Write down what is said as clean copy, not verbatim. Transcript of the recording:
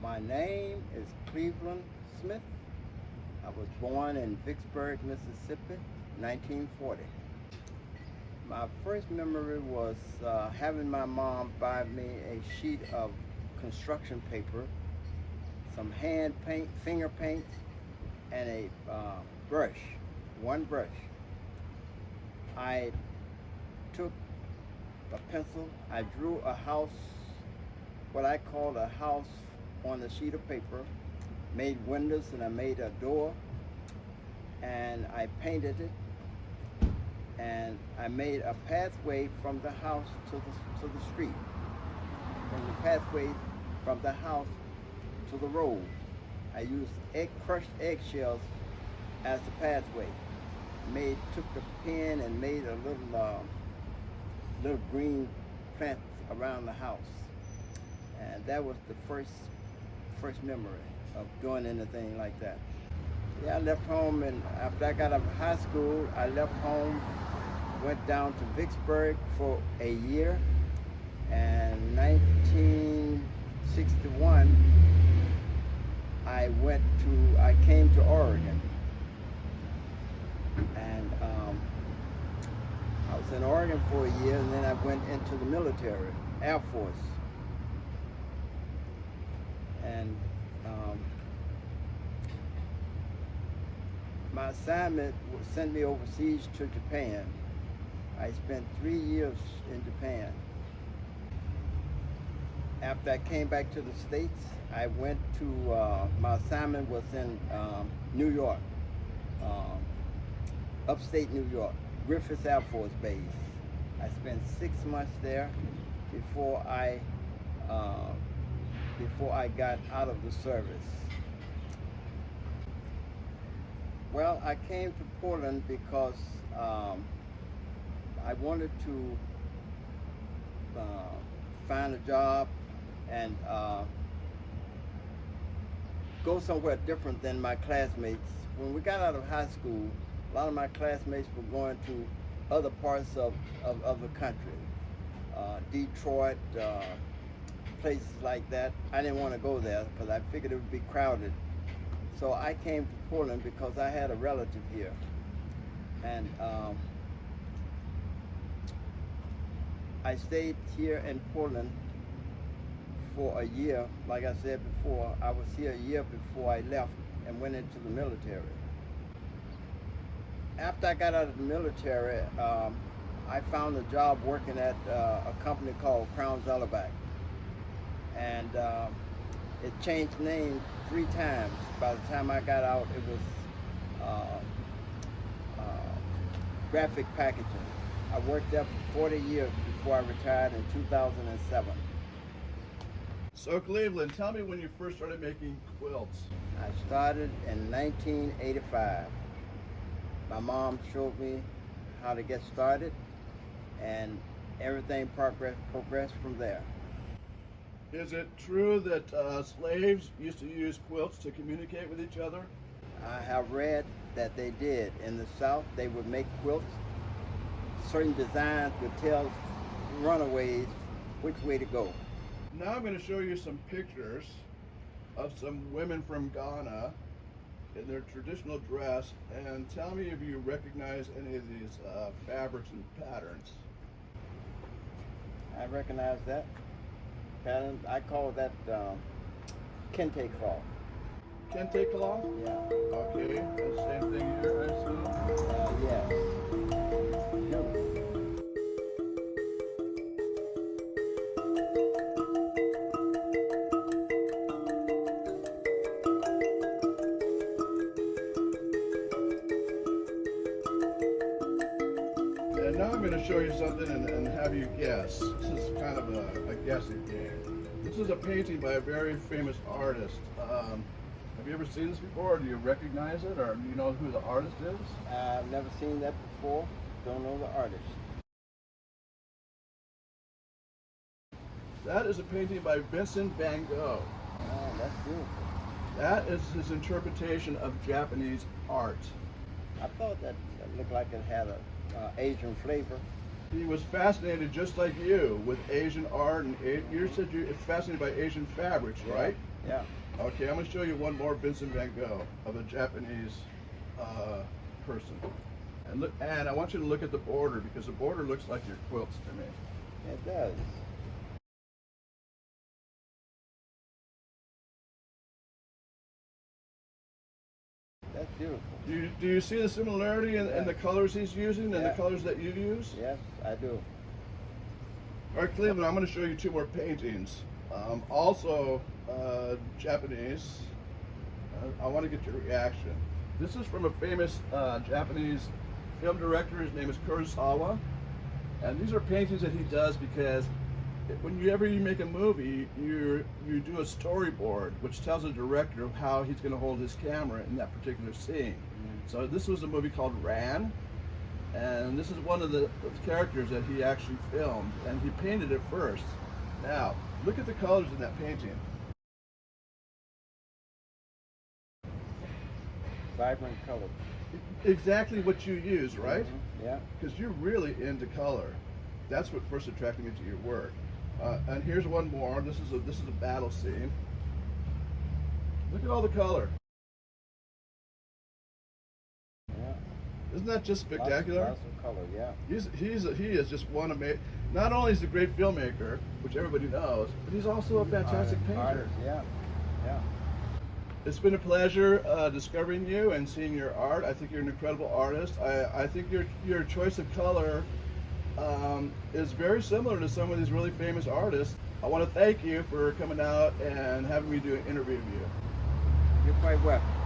My name is Cleveland Smith. I was born in Vicksburg, Mississippi, 1940. My first memory was having my mom buy me a sheet of construction paper, some hand paint, finger paints, and a brush, one brush. I took a pencil, I drew a house, what I called a house on a sheet of paper, made windows and I made a door, and I painted it, and I made a pathway from the house to the street, from the pathway from the house to the road. I used crushed eggshells as the pathway. Took the pen and made a little green plants around the house, and that was the first memory of doing anything like that. Yeah, I left home, and after I got out of high school, I left home, went down to Vicksburg for a year, and 1961 I came to Oregon, and I was in Oregon for a year, and then I went into the military, Air Force. And my assignment sent me overseas to Japan. I spent 3 years in Japan. After I came back to the States, I went to, my assignment was in New York, upstate New York, Griffith Air Force Base. I spent 6 months there before I got out of the service. Well, I came to Portland because I wanted to find a job and go somewhere different than my classmates. When we got out of high school, a lot of my classmates were going to other parts of the country, Detroit, places like that. I didn't want to go there because I figured it would be crowded. So I came to Portland because I had a relative here. And I stayed here in Portland for a year. Like I said before, I was here a year before I left and went into the military. After I got out of the military, I found a job working at a company called Crown Zellerback. And it changed name 3 times. By the time I got out, it was graphic packaging. I worked there for 40 years before I retired in 2007. So Cleveland, tell me when you first started making quilts. I started in 1985. My mom showed me how to get started, and everything progressed from there. Is it true that slaves used to use quilts to communicate with each other? I have read that they did. In the South, they would make quilts. Certain designs would tell runaways which way to go. Now I'm going to show you some pictures of some women from Ghana in their traditional dress, and tell me if you recognize any of these fabrics and patterns. I recognize that pattern. I call that kente cloth. Kente cloth? Yeah. Okay, and same thing here, I assume? Yes. Beautiful. And now I'm going to show you something and have you guess. This is kind of a guessing game. This is a painting by a very famous artist. Have you ever seen this before? Or do you recognize it, or do you know who the artist is? I've never seen that before. Don't know the artist. That is a painting by Vincent van Gogh. Oh, that's beautiful. That is his interpretation of Japanese art. I thought that looked like it had a Asian flavor. He was fascinated, just like you, with Asian art, and you said you're fascinated by Asian fabrics, right? Yeah. Okay, I'm going to show you one more Vincent van Gogh of a Japanese person. And look, and I want you to look at the border, because the border looks like your quilts to me. It does. That's beautiful. Do you see the similarity in the colors he's using and Yeah. the colors that you use? Yes, I do. All right, Cleveland, I'm going to show you two more paintings. Also Japanese. I want to get your reaction. This is from a famous Japanese film director. His name is Kurosawa. And these are paintings that he does because whenever you make a movie, you do a storyboard, which tells the director of how he's going to hold his camera in that particular scene. So this was a movie called Ran, and this is one of the characters that he actually filmed, and he painted it first. Now, look at the colors in that painting. Vibrant color. Exactly what you use, right? Yeah. Because you're really into color. That's what first attracted me to your work. And here's one more. This is a battle scene. Look at all the color. Yeah. Isn't that just spectacular? Lots of color, yeah. He is just one amazing. Not only is he a great filmmaker, which everybody knows, but he's also a fantastic painter. Artist, yeah. Yeah. It's been a pleasure discovering you and seeing your art. I think you're an incredible artist. I think your choice of color is very similar to some of these really famous artists. I want to thank you for coming out and having me do an interview with you. You're quite welcome.